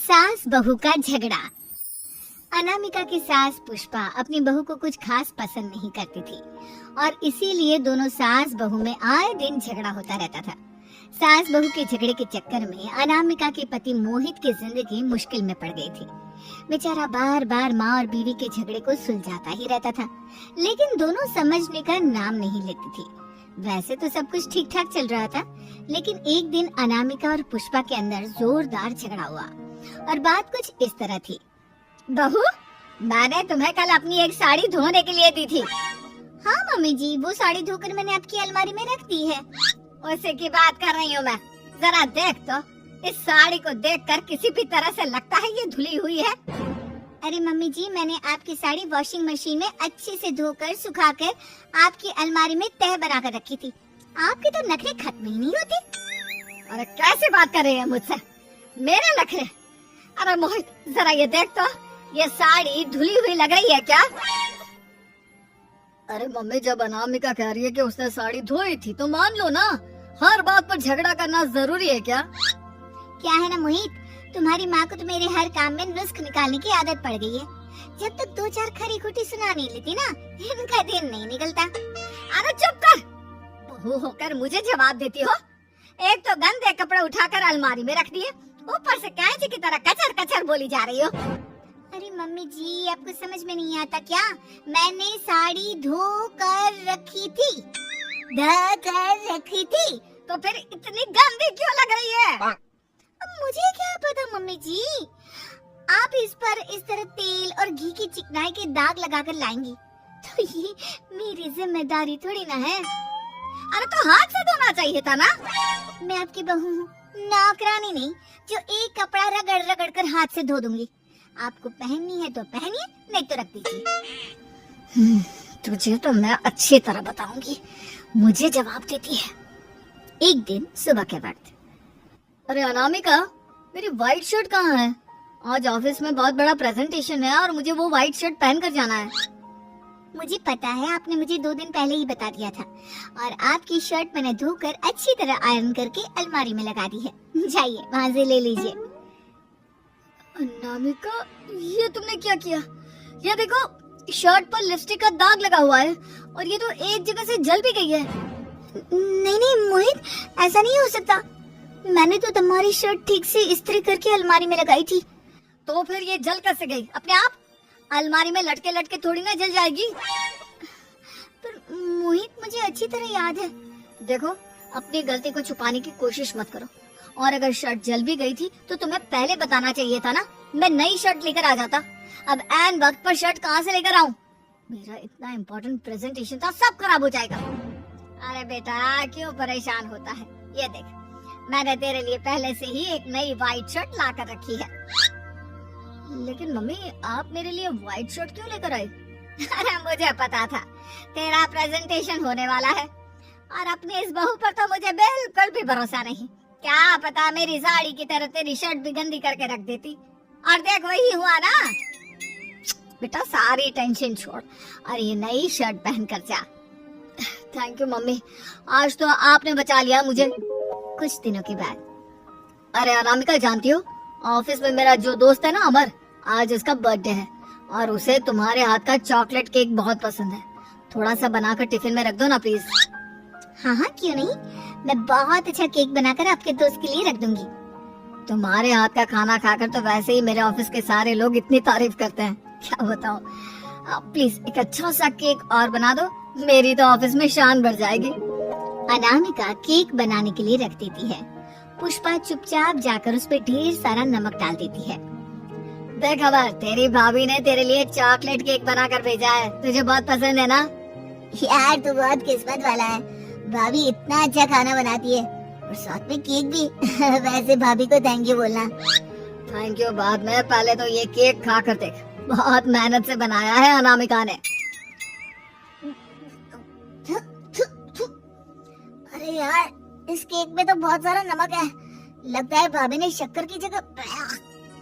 सास बहू का झगड़ा। अनामिका की सास पुष्पा अपनी बहू को कुछ खास पसंद नहीं करती थी और इसीलिए दोनों सास बहू में आए दिन झगड़ा होता रहता था। सास बहू के झगड़े के चक्कर में अनामिका के पति मोहित की जिंदगी मुश्किल में पड़ गई थी। बेचारा बार बार माँ और बीवी के झगड़े को सुलझाता ही रहता था, लेकिन दोनों समझने का नाम नहीं लेती थी। वैसे तो सब कुछ ठीक ठाक चल रहा था, लेकिन एक दिन अनामिका और पुष्पा के अंदर जोरदार झगड़ा हुआ और बात कुछ इस तरह थी। बहू, मैंने तुम्हें कल अपनी एक साड़ी धोने के लिए दी थी। हाँ मम्मी जी, वो साड़ी धोकर मैंने आपकी अलमारी में रख दी है। उसी की बात कर रही हूँ मैं। जरा देख तो, इस साड़ी को देखकर किसी भी तरह से लगता है ये धुली हुई है। अरे मम्मी जी, मैंने आपकी साड़ी वॉशिंग मशीन में अच्छे से धोकर सुखाकर आपकी अलमारी में तह बनाकर रखी थी। आपके तो नखरे खत्म ही नहीं होते। अरे कैसे बात कर रही है मुझसे? मेरे नखरे? अरे मोहित, जरा ये देख तो, ये साड़ी धुली हुई लग रही है क्या? अरे मम्मी, जब अनामिका कह रही है कि उसने साड़ी धोई थी तो मान लो ना। हर बात पर झगड़ा करना जरूरी है क्या? क्या है ना मोहित, तुम्हारी माँ को तो मेरे हर काम में नुस्ख निकालने की आदत पड़ गई है। जब तक दो चार खरी खोटी सुना नहीं लेती ना, इनका दिन नहीं निकलता। अरे चुप कर, बहू होकर मुझे जवाब देती हो। एक तो गंदे कपड़े उठाकर अलमारी में रख दिए, ऊपर से कैंची की तरह कचर कचर बोली जा रही हो। अरे मम्मी जी, आपको समझ में नहीं आता क्या? मैंने साड़ी धो कर रखी थी, तो फिर इतनी गंदी क्यों लग रही है? मुझे क्या पता मम्मी जी, आप इस पर इस तरह तेल और घी की चिकनाई के दाग लगाकर लाएंगी तो ये मेरी जिम्मेदारी थोड़ी ना है। अरे तो हाथ से धोना चाहिए था ना। मैं आपकी बहू हूँ, नौकरानी नहीं जो एक कपड़ा रगड़ रगड़ कर हाथ से धो दूंगी। आपको पहननी है तो पहनिए, नहीं तो रख दीजिए। तुझे तो मैं अच्छी तरह बताऊंगी, मुझे जवाब देती है। एक दिन सुबह के वक्त, अरे अनामिका, मेरी व्हाइट शर्ट कहाँ है? आज ऑफिस में बहुत बड़ा प्रेजेंटेशन है और मुझे वो व्हाइट शर्ट पहन कर जाना है। मुझे पता है, आपने मुझे 2 दिन पहले ही बता दिया था और आपकी शर्ट मैंने धोकर अच्छी तरह आयरन करके अलमारी में लगा दी है। जाइए वहाँ से ले लीजिए। अनामिका, ये तुमने क्या किया? ये देखो, शर्ट पर लिपस्टिक का दाग लगा हुआ है और ये तो एक जगह से जल भी गई है। नहीं नहीं मोहित, ऐसा नहीं हो सकता। मैंने तो तुम्हारी शर्ट ठीक से इस्त्री करके अलमारी में लगाई थी। तो फिर ये जल कैसे गई अपने आप? अलमारी में लटके लटके थोड़ी ना जल जाएगी। पर मोहित, मुझे अच्छी तरह याद है। देखो, अपनी गलती को छुपाने की कोशिश मत करो। और अगर शर्ट जल भी गई थी तो तुम्हें पहले बताना चाहिए था ना। मैं नई शर्ट लेकर आ जाता। अब ऐन वक्त पर शर्ट कहाँ से लेकर आऊं? मेरा इतना इम्पोर्टेंट प्रेजेंटेशन था, सब खराब हो जाएगा। अरे बेटा, क्यों परेशान होता है? ये देख, मैंने तेरे लिए पहले से ही एक नई व्हाइट शर्ट ला कर रखी है। लेकिन मम्मी, आप मेरे लिए व्हाइट शर्ट क्यों लेकर आई? अरे मुझे पता था तेरा प्रेजेंटेशन होने वाला है और अपनी इस बहू पर तो मुझे बिल्कुल भी भरोसा नहीं। क्या पता मेरी साड़ी की तरह तेरी शर्ट भी गंदी करके रख देती। और देख, वही हुआ ना। बेटा, सारी टेंशन छोड़ और ये नई शर्ट पहन कर जा। थैंक यू मम्मी, आज तो आपने बचा लिया मुझे। कुछ दिनों के बाद, अरे अनामिका, जानती हो, ऑफिस में मेरा जो दोस्त है ना अमर, आज उसका बर्थडे है और उसे तुम्हारे हाथ का चॉकलेट केक बहुत पसंद है। थोड़ा सा बनाकर टिफिन में रख दो ना प्लीज। हाँ हाँ, क्यों नहीं, मैं बहुत अच्छा केक बनाकर आपके दोस्त के लिए रख दूंगी। तुम्हारे हाथ का खाना खाकर तो वैसे ही मेरे ऑफिस के सारे लोग इतनी तारीफ करते हैं, क्या बताओ। प्लीज एक अच्छा सा केक और बना दो, मेरी तो ऑफिस में शान बढ़ जाएगी। अनामिका केक बनाने के लिए रख देती है। पुष्पा चुपचाप जाकर उस पर ढेर सारा नमक डाल देती है। देख अमर, तेरी भाभी ने तेरे लिए चॉकलेट केक बनाकर भेजा है, तुझे बहुत पसंद है ना? यार, तू बहुत किस्मत वाला है, भाभी इतना अच्छा खाना बनाती है और साथ में केक भी। वैसे भाभी को थैंक यू बोलना। थैंक यू बाद में, पहले तो ये केक खा कर देख, बहुत मेहनत से बनाया है अनामिका ने। अरे यार, इस केक में तो बहुत सारा नमक है। लगता है भाभी ने शक्कर की जगह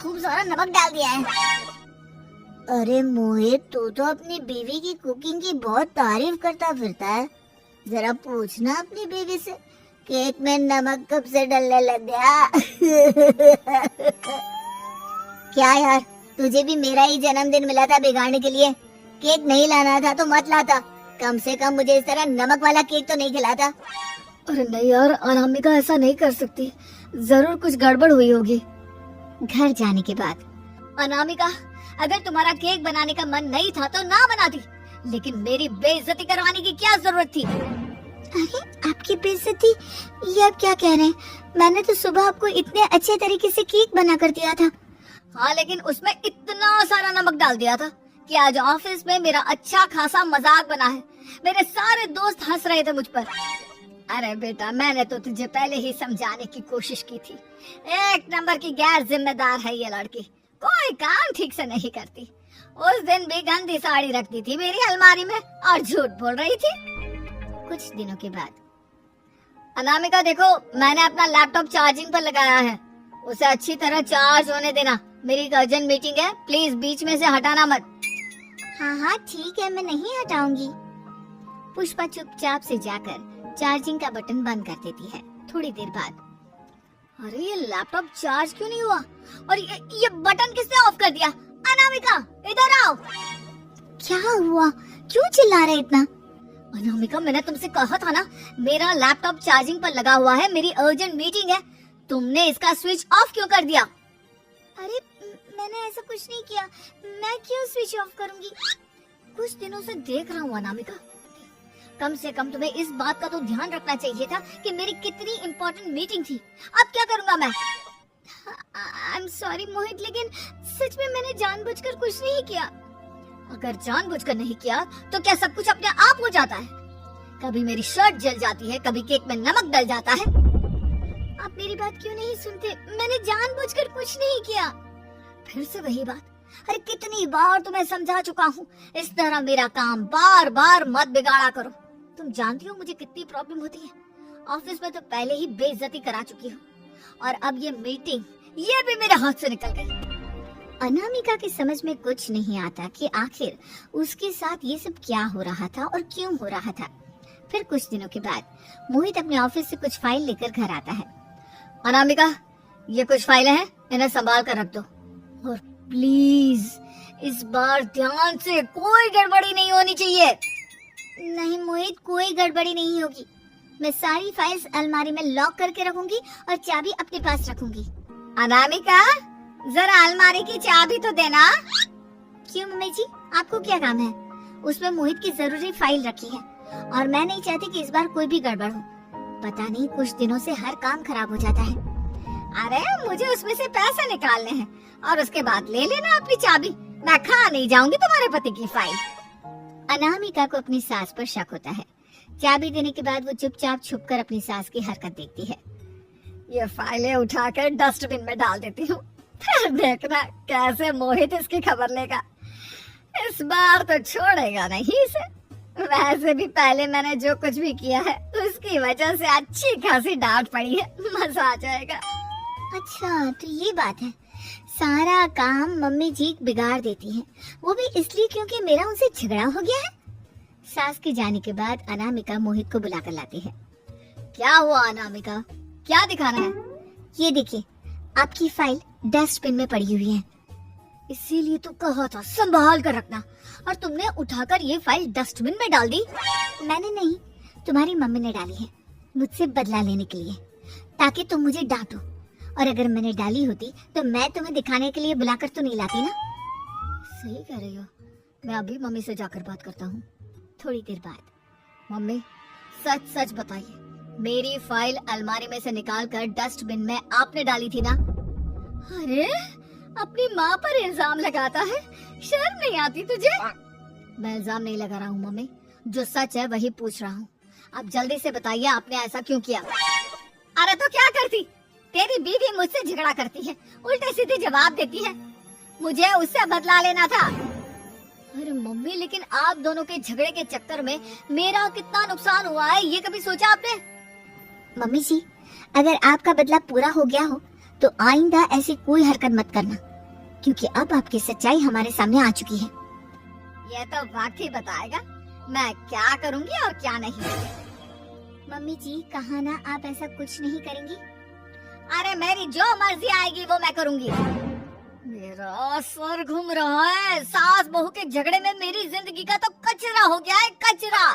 खूब सारा नमक डाल दिया है। अरे मोहित, तू तो अपनी बीवी की कुकिंग की बहुत तारीफ करता फिरता है। जरा पूछना अपनी बीवी से, केक में नमक कब से डलने लग गया? क्या यार, तुझे भी मेरा ही जन्मदिन मिला था बिगाड़ने के लिए? केक नहीं लाना था तो मत लाता, कम से कम मुझे इस तरह नमक वाला केक तो नहीं खिलाता। अरे नहीं यार, अनामिका ऐसा नहीं कर सकती, जरूर कुछ गड़बड़ हुई होगी। घर जाने के बाद, अनामिका, अगर तुम्हारा केक बनाने का मन नहीं था तो ना बनाती, लेकिन मेरी बेइज्जती करवाने की क्या जरूरत थी? अरे आपकी बेइज्जती, ये आप क्या कह रहे हैं? मैंने तो सुबह आपको इतने अच्छे तरीके से केक बना कर दिया था। हाँ, लेकिन उसमें इतना सारा नमक डाल दिया था कि आज ऑफिस में मेरा अच्छा खासा मजाक बना है। मेरे सारे दोस्त हंस रहे थे मुझ पर। अरे बेटा, मैंने तो तुझे पहले ही समझाने की कोशिश की थी। एक नंबर की गैर जिम्मेदार है ये लड़की, कोई काम ठीक से नहीं करती। उस दिन भी गंदी साड़ी रखती थी मेरी अलमारी में और झूठ बोल रही थी। कुछ दिनों के बाद, अनामिका देखो, मैंने अपना लैपटॉप चार्जिंग पर लगाया है, उसे अच्छी तरह चार्ज होने देना। मेरी एक अर्जेंट मीटिंग है, प्लीज बीच में से हटाना मत। हाँ हाँ ठीक है, मैं नहीं हटाऊंगी। पुष्पा चुपचाप से जाकर चार्जिंग का बटन बंद कर देती है। थोड़ी देर बाद, अरे ये लैपटॉप चार्ज क्यों नहीं हुआ? और ये बटन किसने ऑफ कर दिया? अनामिका, इधर आओ। क्या हुआ? क्यों चिल्ला रहे इतना? अनामिका, मैंने तुमसे कहा था ना, मेरा लैपटॉप चार्जिंग पर लगा हुआ है, मेरी अर्जेंट मीटिंग है। तुमने इसका स्विच ऑफ क्यों कर दिया? अरे मैंने ऐसा कुछ नहीं किया, मैं क्यों स्विच ऑफ करूंगी? कुछ दिनों से देख रहा हूँ अनामिका, कम से कम तुम्हें इस बात का तो ध्यान रखना चाहिए था कि मेरी कितनी इम्पोर्टेंट मीटिंग थी। अब क्या करूँगा मैं? आई एम सॉरी मोहित, लेकिन सच में मैंने जानबूझकर कुछ नहीं किया। अगर जानबूझकर नहीं किया तो क्या सब कुछ अपने आप हो जाता है? कभी मेरी शर्ट जल जाती है, कभी केक में नमक डल जाता है। आप मेरी बात क्यों नहीं सुनते? मैंने जानबूझकर कुछ नहीं किया। फिर से वही बात। अरे कितनी बार तुम्हें समझा चुका हूँ, इस तरह मेरा काम बार बार मत बिगाड़ा करो। तुम जानती हो मुझे कितनी प्रॉब्लम होती है। ऑफिस में तो पहले ही बेइज्जती करा चुकी हूँ, और अब ये मीटिंग, ये भी मेरे हाथ से निकल गई। अनामिका की समझ में कुछ नहीं आता कि आखिर उसके साथ ये सब क्या हो रहा था और क्यों हो रहा था। फिर कुछ दिनों के बाद मोहित अपने ऑफिस से कुछ फाइल लेकर घर आता है। अनामिका, ये कुछ फाइलें हैं, इन्हें संभाल कर रख दो, और प्लीज इस बार ध्यान से, कोई गड़बड़ी नहीं होनी चाहिए। नहीं मोहित, कोई गड़बड़ी नहीं होगी। मैं सारी फाइल्स अलमारी में लॉक करके रखूंगी और चाबी अपने पास रखूंगी। अनामिका, जरा अलमारी की चाबी तो देना। क्यों मम्मी जी, आपको क्या काम है? उसमें मोहित की जरूरी फाइल रखी है और मैं नहीं चाहती कि इस बार कोई भी गड़बड़ हो। पता नहीं कुछ दिनों से हर काम खराब हो जाता है। अरे मुझे उसमें से पैसे निकालने हैं और उसके बाद ले लेना अपनी चाबी। मैं खा नहीं जाऊंगी तुम्हारे पति की फाइल। अनामिका को अपनी सास पर शक होता है। चाबी देने के बाद वो चुपचाप छुपकर अपनी सास की हरकत देखती है। ये फाइलें उठाकर डस्टबिन में डाल देती हूँ, फिर देखना कैसे मोहित इसकी खबर लेगा। इस बार तो छोड़ेगा नहीं इसे। वैसे भी पहले मैंने जो कुछ भी किया है उसकी वजह से अच्छी खासी डांट पड़ी है, मजा आ जाएगा। अच्छा तो ये बात है, सारा काम मम्मी जी बिगाड़ देती हैं, वो भी इसलिए क्योंकि मेरा उनसे झगड़ा हो गया है। सास के जाने के बाद अनामिका मोहित को बुलाकर लाती है। क्या हुआ अनामिका, क्या दिखाना है? ये देखिए, आपकी फाइल डस्टबिन में पड़ी हुई है। इसीलिए तो कहा था संभाल कर रखना, और तुमने उठाकर ये फाइल डस्टबिन में डाल दी। मैंने नहीं, तुम्हारी मम्मी ने डाली है, मुझसे बदला लेने के लिए, ताकि तुम मुझे डांटो। और अगर मैंने डाली होती तो मैं तुम्हें दिखाने के लिए बुलाकर तो नहीं लाती ना। सही कह रही हो, मैं अभी मम्मी से जाकर बात करता हूँ। थोड़ी देर बाद, मम्मी सच सच बताइए, मेरी फाइल अलमारी में से निकाल कर डस्टबिन में आपने डाली थी ना? अरे अपनी माँ पर इल्जाम लगाता है, शर्म नहीं आती तुझे? मैं इल्जाम नहीं लगा रहा हूँ मम्मी, जो सच है वही पूछ रहा हूँ। आप जल्दी से बताइए आपने ऐसा क्यों किया? अरे तो क्या करती, तेरी बीवी मुझसे झगड़ा करती है, उल्टे सीधे जवाब देती है, मुझे उससे बदला लेना था। अरे मम्मी, लेकिन आप दोनों के झगड़े के चक्कर में मेरा कितना नुकसान हुआ है, ये कभी सोचा आपने? मम्मी जी, अगर आपका बदला पूरा हो गया हो तो आइंदा ऐसी कोई हरकत मत करना, क्योंकि अब आपकी सच्चाई हमारे सामने आ चुकी है। ये तो वाकई बताएगा मैं क्या करूंगी और क्या नहीं। मम्मी जी, कहा ना आप ऐसा कुछ नहीं करेंगी। अरे मेरी जो मर्जी आएगी वो मैं करूंगी। मेरा सर घूम रहा है। सास बहू के झगड़े में मेरी जिंदगी का तो कचरा हो गया है, कचरा।